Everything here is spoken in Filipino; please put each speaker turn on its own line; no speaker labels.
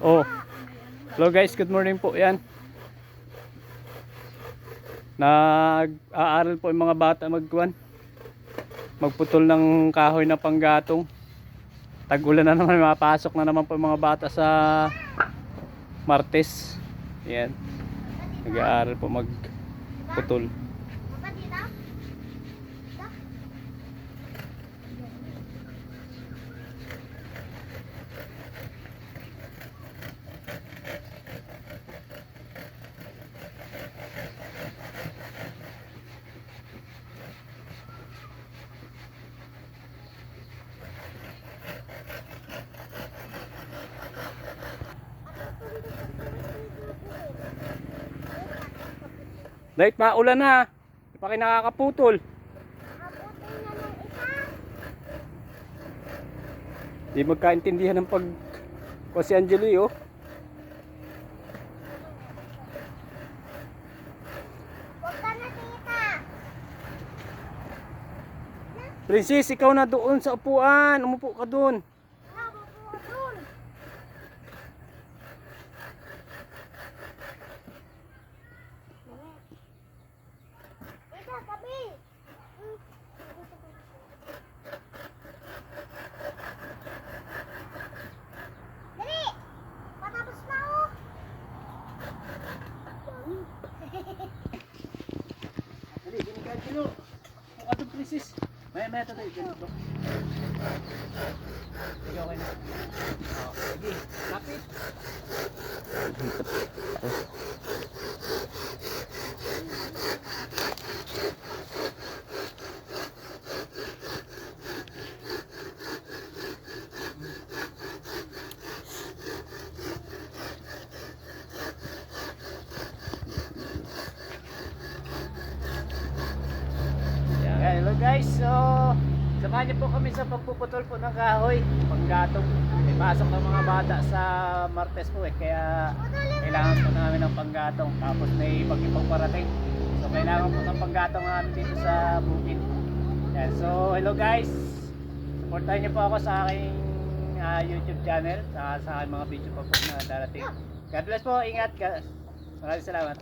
Oh, hello guys, good morning po. Yan. Nag-aaral po yung mga bata magputol ng kahoy na panggatong. Tag-ulan na naman, mapasok na naman po yung mga bata sa Martes. Yan. Nag-aaral po magputol. Dahil maulan na, di pa kayo nakakaputol. Di magkaintindihan ng si Angeli, oh. Princess, ikaw na doon sa upuan. Umupo ka doon. Dali, binigay kilo. Mukha doon, Princess. Maya tayo, ganito. Sige, okay na. Sige, lapit. Hello guys, so samahan niyo po kami sa pagpuputol po ng kahoy, panggatong. May pasok ng mga bata sa Martes po kaya kailangan po namin ng panggatong. Tapos may pag-ipang parating, so kailangan po ng panggatong namin dito sa bukid. Yan. So hello guys, supportahan niyo po ako sa aking YouTube channel, sa aking mga video po na darating. God bless po, ingat guys. Maraming salamat.